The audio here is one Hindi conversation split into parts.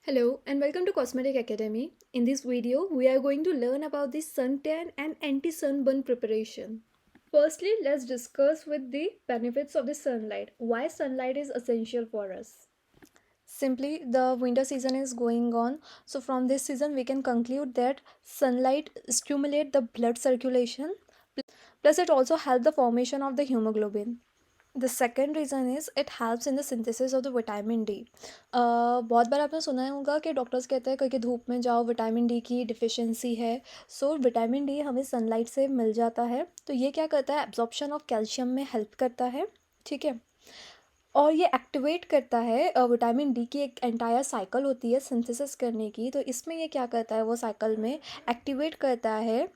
Hello and welcome to Cosmetic Academy. In this video, we are going to learn about the suntan and anti-sunburn preparation. Firstly, let's discuss with the benefits of the sunlight. Why sunlight is essential for us. Simply, the winter season is going on. So from this season, we can conclude that sunlight stimulate the blood circulation. Plus, it also help the formation of the hemoglobin. The second reason is it helps in the synthesis of the vitamin D. बहुत बार आपने सुना होगा कि डॉक्टर्स कहते हैं क्योंकि धूप में जाओ विटामिन डी की डिफिशियंसी है। सो विटामिन डी हमें सनलाइट से मिल जाता है, तो ये क्या करता है, एब्जॉर्प्शन ऑफ कैल्शियम में हेल्प करता है। ठीक है, और ये एक्टिवेट करता है विटामिन डी की एक एंटायर साइकिल होती है सिंथेसिस करने की। तो इसमें ये क्या करता है, वो साइकिल में एक्टिवेट करता है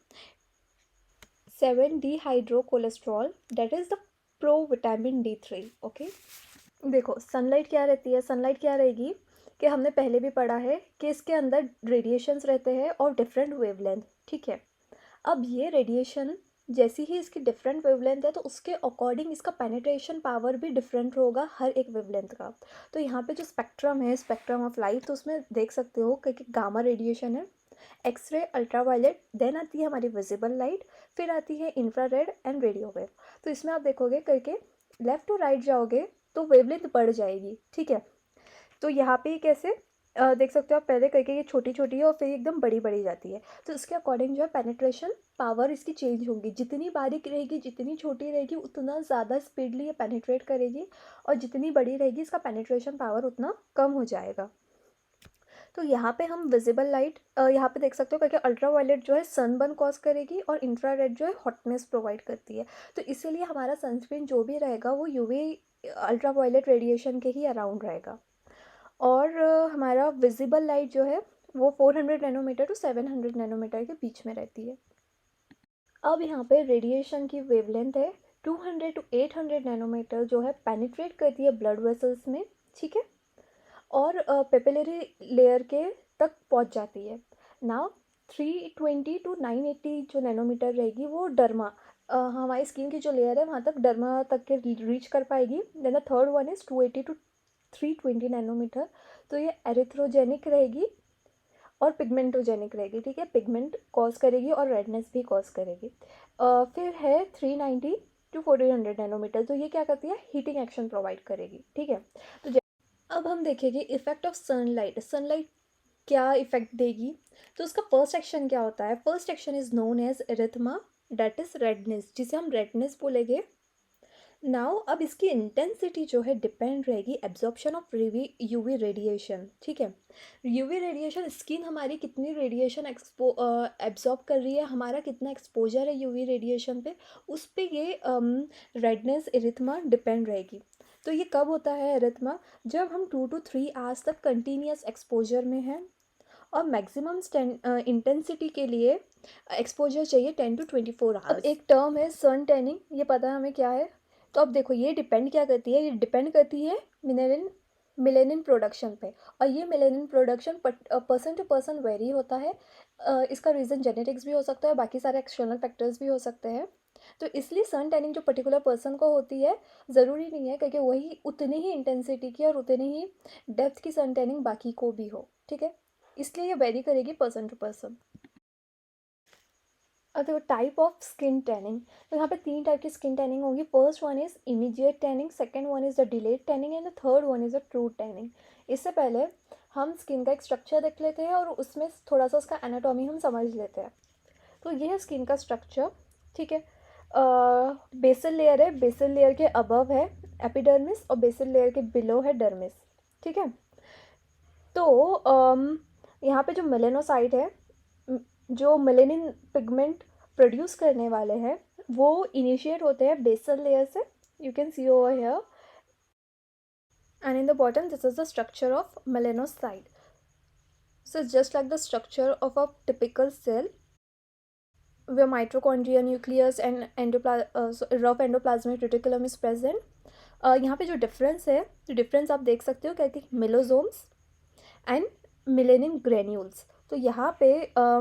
7 dehydro cholesterol, that is the pro vitamin D3। Okay, देखो सनलाइट क्या रहती है, सनलाइट क्या रहेगी कि हमने पहले भी पढ़ा है कि इसके अंदर रेडिएशंस रहते हैं और डिफरेंट वेवलेंथ। ठीक है, अब ये रेडिएशन जैसी ही इसकी डिफरेंट वेवलेंथ है तो उसके अकॉर्डिंग इसका पेनिट्रेशन पावर भी डिफरेंट होगा हर एक वेवलेंथ का। तो यहाँ पे जो स्पेक्ट्रम है, स्पेक्ट्रम ऑफ लाइट, तो उसमें देख सकते हो कि गामा रेडिएशन है, एक्सरे, अल्ट्रावायलेट, देन आती है हमारी विजिबल लाइट, फिर आती है इंफ्रारेड एंड रेडियो वेव। तो इसमें आप देखोगे करके लेफ़्ट टू राइट जाओगे तो वेवलेंथ बढ़ जाएगी। ठीक है, तो यहाँ पे कैसे देख सकते हो आप, पहले करके ये छोटी छोटी है और फिर एकदम बड़ी बड़ी जाती है। तो इसके अकॉर्डिंग जो है पेनिट्रेशन पावर इसकी चेंज होगी, जितनी बारीक रहेगी जितनी छोटी रहेगी उतना ज़्यादा स्पीडली ये पेनिट्रेट करेगी, और जितनी बड़ी रहेगी इसका पेनिट्रेशन पावर उतना कम हो जाएगा। तो यहाँ पे हम विजिबल लाइट यहाँ पे देख सकते हो क्योंकि अल्ट्रावायलेट जो है सनबर्न कॉज करेगी और इंफ्रारेड जो है हॉटनेस प्रोवाइड करती है। तो इसीलिए हमारा सनस्क्रीन जो भी रहेगा वो यूवी अल्ट्रावायलेट रेडिएशन के ही अराउंड रहेगा। और हमारा विजिबल लाइट जो है वो 400 नैनोमीटर टू 700 नैनोमीटर के बीच में रहती है। अब यहाँ पे रेडिएशन की वेवलेंथ है 200 टू 800 नैनोमीटर, जो है पेनिट्रेट करती है ब्लड वेसल्स में। ठीक है, और पेपिलरी लेयर के तक पहुंच जाती है। नाउ 320 टू 980 जो नैनोमीटर रहेगी वो डर्मा, हमारी स्किन की जो लेयर है वहाँ तक डर्मा तक के रीच कर पाएगी। Then the third one is 280 to 320 nanometer, तो ये एरिथ्रोजेनिक रहेगी और पिगमेंटोजेनिक रहेगी। ठीक है, पिगमेंट कॉज करेगी और रेडनेस भी कॉज करेगी। फिर है 390 टू 1400 नैनोमीटर, तो ये क्या करती है, हीटिंग एक्शन प्रोवाइड करेगी। ठीक है, तो अब हम देखेंगे इफेक्ट ऑफ सनलाइट। सनलाइट क्या इफेक्ट देगी, तो उसका फर्स्ट एक्शन क्या होता है, first action is known as erythema, that is redness, जिसे हम रेडनेस बोलेंगे। नाउ अब इसकी इंटेंसिटी जो है डिपेंड रहेगी एब्जॉर्प्शन ऑफ यूवी रेडिएशन। ठीक है, यूवी रेडिएशन, स्किन हमारी कितनी रेडिएशन एब्जॉर्ब कर रही है, हमारा कितना एक्सपोजर है यूवी रेडिएशन पे, उस पे ये रेडनेस एरिथमा डिपेंड रहेगी। तो ये कब होता है एरिथमा, जब हम 2 to 3 आवर्स तक कंटिन्यूस एक्सपोजर में हैं और मैक्सिमम इंटेंसिटी के लिए एक्सपोजर चाहिए 10 to 24 आवर्स। अब एक टर्म है सन टैनिंग, ये पता है हमें क्या है। तो अब देखो ये डिपेंड क्या करती है, ये डिपेंड करती है मिनेरल मिलेनिन प्रोडक्शन पे, और ये melanin production person to person vary होता है। इसका रीज़न जेनेटिक्स भी हो सकता है, बाकी सारे एक्सटर्नल फैक्टर्स भी हो सकते हैं। तो इसलिए सन टैनिंग जो पर्टिकुलर पर्सन को होती है, ज़रूरी नहीं है क्योंकि वही उतनी ही इंटेंसिटी की और उतनी ही डेप्थ की सन टैनिंग बाकी को भी हो। ठीक है, इसलिए ये वेरी करेगी पर्सन टू पर्सन। और देखो टाइप ऑफ स्किन टैनिंग, तो यहाँ पे 3 टाइप की स्किन टैनिंग होगी। First one is immediate tanning, second one is the delayed tanning, and the third one is the true tanning. इससे पहले हम स्किन का एक स्ट्रक्चर देख लेते हैं और उसमें थोड़ा सा उसका एनाटॉमी हम समझ लेते हैं। तो ये है स्किन का स्ट्रक्चर। ठीक है, बेसल लेयर है, बेसल लेयर के अबव है एपिडर्मिस और बेसल लेयर के बिलो है डर्मिस। ठीक है, तो यहाँ पे जो मेलेनोसाइट है, जो मेलेनिन पिगमेंट प्रोड्यूस करने वाले हैं, वो इनिशिएट होते हैं बेसल लेयर से, you can see over here, and in the bottom this is the structure of melanocyte. So it's just like the structure of a typical cell where mitochondria, nucleus and rough endoplasmic reticulum is present. यहाँ पे जो डिफरेंस है, जो डिफरेंस आप देख सकते हो क्या कि मेलोजोम्स एंड मिलेनिन ग्रेन्यूल्स। तो यहाँ पे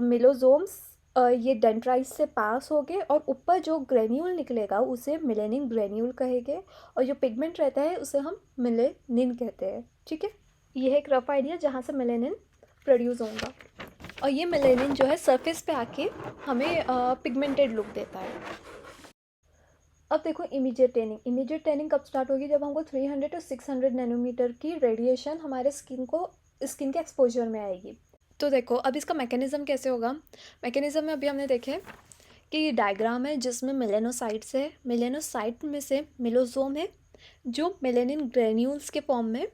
मेलोजोम्स ये डेंड्राइट से पास हो गए और ऊपर जो ग्रेन्यूल निकलेगा उसे मिलेनिन ग्रेन्यूल कहेंगे, और जो पिगमेंट रहता है उसे हम मिलेनिन कहते हैं। ठीक है, ये है एक रफ आइडिया जहाँ से मेलेनिन प्रोड्यूस होगा, और ये मेलेनिन जो है सरफेस पे आके हमें पिगमेंटेड लुक देता है। अब देखो इमीडिएट टैनिंग। इमीडिएट टैनिंग कब स्टार्ट होगी? जब हमको 300 to 600 नैनोमीटर की रेडिएशन हमारे स्किन के एक्सपोजर में आएगी। तो देखो अब इसका मैकेनिज़्म कैसे होगा। मैकेनिज़्म में अभी हमने देखे कि ये डायग्राम है जिसमें मेलेनोसाइट्स है, मेलेनोसाइट में से मेलोसोम है जो मेलेनिन ग्रेन्यूल्स के फॉर्म में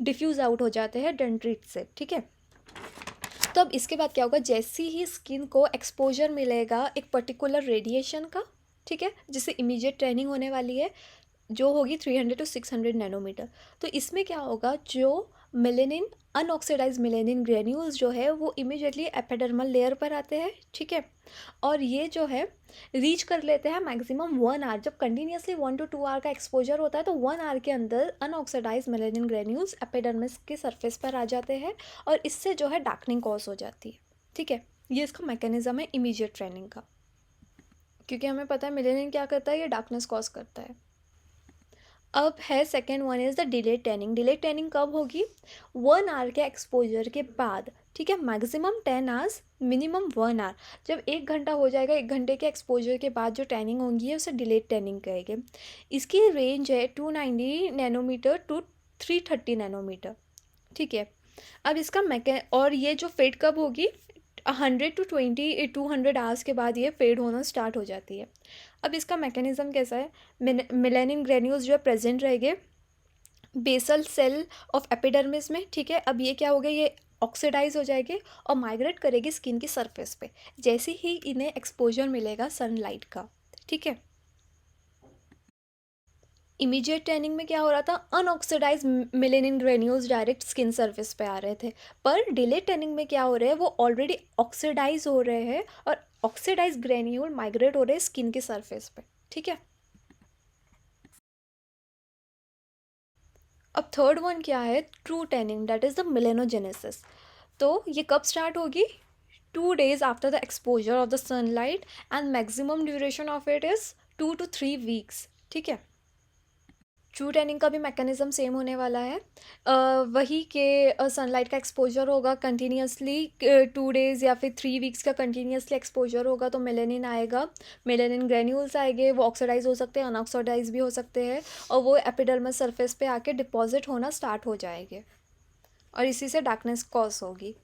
डिफ्यूज़ आउट हो जाते हैं डेंड्रिट से, ठीक है। तो अब इसके बाद क्या होगा, जैसे ही स्किन को एक्सपोजर मिलेगा एक पर्टिकुलर रेडिएशन का, ठीक है, जिससे इमीडिएट ट्रेनिंग होने वाली है जो होगी 300 to 600 नैनोमीटर। तो इसमें क्या होगा, जो मेलेनिन अनऑक्सीडाइज मेलेनिन ग्रेन्यूल्स जो है वो इमीडिएटली एपिडर्मल लेयर पर आते हैं, ठीक है, और ये जो है रीच कर लेते हैं मैक्सिमम 1 आवर। जब कंटिन्यूसली 1 to 2 आवर का एक्सपोजर होता है तो 1 आवर के अंदर अनऑक्सीडाइज मेलेनिन ग्रेन्यूल्स एपिडर्मिस के सरफेस पर आ जाते हैं और इससे जो है डार्कनिंग कॉज हो जाती है, ठीक है। ये इसका मैकेनिज्म है इमीडिएट ट्रेनिंग का, क्योंकि हमें पता है मेलेनिन क्या करता है, ये डार्कनेस कॉज करता है। अब है second one is the delayed tanning. Delayed tanning कब होगी? 1 आवर के एक्सपोजर के बाद, ठीक है, मैक्सिमम 10 आवर्स, मिनिमम 1 आवर। जब 1 घंटा हो जाएगा, 1 घंटे के एक्सपोजर के बाद जो टैनिंग होंगी है उसे डिलेड टैनिंग कहेंगे। इसकी रेंज है 290 नैनोमीटर टू 330 नैनोमीटर, ठीक है। अब इसका और ये जो फेड कब होगी, 200 आवर्स के बाद ये फेड होना स्टार्ट हो जाती है। अब इसका मैकेनिज़्म कैसा है, मेलेनिन ग्रेन्यूल्स जो है प्रेजेंट रहेंगे बेसल सेल ऑफ एपिडर्मिस में, ठीक है। अब ये क्या हो गया, ये ऑक्सीडाइज हो जाएंगे और माइग्रेट करेगी स्किन की सरफेस पे जैसे ही इन्हें एक्सपोजर मिलेगा सनलाइट का, ठीक है। इमीडिएट टैनिंग में क्या हो रहा था, unoxidized melanin granules direct skin surface पे आ रहे थे, पर डिले टैनिंग में क्या हो रहा है, वो ऑलरेडी ऑक्सीडाइज हो रहे हैं और ऑक्सीडाइज ग्रेन्यूल माइग्रेट हो रहे हैं स्किन के सरफेस पे, ठीक है। अब थर्ड वन क्या है, true tanning, that is the melanogenesis. तो ये कब स्टार्ट होगी, 2 days after the exposure of the sunlight and maximum duration of it is 2 to 3 weeks, ठीक है। ट्रू टैनिंग का भी मैकेनिज़्म सेम होने वाला है, वही के सनलाइट का एक्सपोजर होगा कंटिन्यूसली 2 days या फिर 3 weeks का कंटिन्यूसली एक्सपोजर होगा तो मेलेनिन आएगा, मेलेनिन ग्रेन्यूल्स आएंगे, वो ऑक्सीडाइज हो सकते हैं, अनऑक्सीडाइज भी हो सकते हैं, और वो एपिडर्मस सरफेस पे आके डिपॉजिट होना स्टार्ट हो जाएंगे और इसी से डार्कनेस कॉज होगी,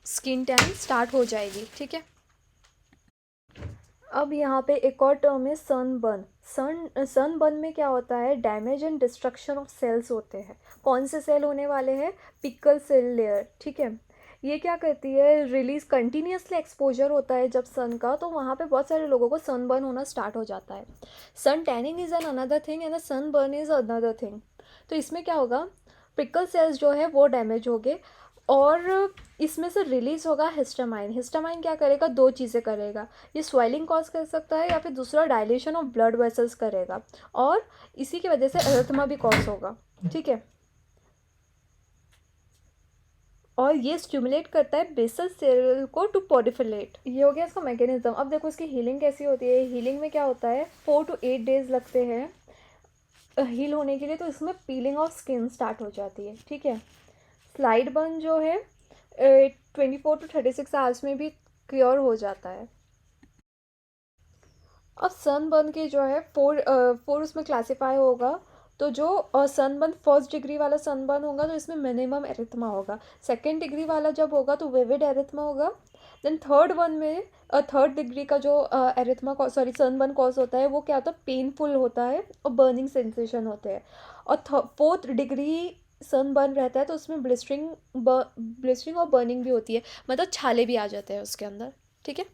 स्किन टैन स्टार्ट हो जाएगी, ठीक है। अब यहाँ पे एक और टर्म है सनबर्न। सनबर्न में क्या होता है, damage and destruction of cells होते हैं। कौन से सेल होने वाले हैं, पिकल सेल लेयर, ठीक है। ये क्या करती है, रिलीज कंटिन्यूसली एक्सपोजर होता है जब सन का, तो वहाँ पे बहुत सारे लोगों को सनबर्न होना स्टार्ट हो जाता है। Sun tanning is an another thing and sunburn is another thing. तो इसमें क्या होगा, पिकल सेल्स जो है वो डैमेज हो गए और इसमें से रिलीज़ होगा हिस्टामाइन। हिस्टामाइन क्या करेगा, 2 चीज़ें करेगा, ये स्वेलिंग कॉज कर सकता है या फिर दूसरा डायलेशन ऑफ ब्लड वेसल्स करेगा और इसी की वजह से एरिथमा भी कॉज होगा, ठीक है। और ये स्टिमुलेट करता है बेसल सेल को टू पॉडिफिलेट। ये हो गया इसका मैकेनिज्म। अब देखो इसकी हीलिंग कैसी होती है। हीलिंग में क्या होता है, 4 to 8 days लगते हैं हील होने के लिए, तो इसमें पीलिंग ऑफ स्किन स्टार्ट हो जाती है, ठीक है। स्लाइड बर्न जो है 24 to 36 आवर्स में भी क्योर हो जाता है। अब सनबर्न के जो है फोर उसमें क्लासीफाई होगा, तो जो सनबर्न फर्स्ट डिग्री वाला सनबर्न होगा तो इसमें मिनिमम एरिथमा होगा। सेकेंड डिग्री वाला जब होगा तो विविड एरिथमा होगा। देन थर्ड वन में थर्ड डिग्री का जो एरिथमा सॉरी सनबर्न कॉज होता है वो क्या होता है, पेनफुल होता है और बर्निंग सेंसेशन होते हैं। और फोर्थ डिग्री सनबर्न रहता है तो उसमें ब्लिस्टरिंग और बर्निंग भी होती है, मतलब छाले भी आ जाते हैं उसके अंदर, ठीक है।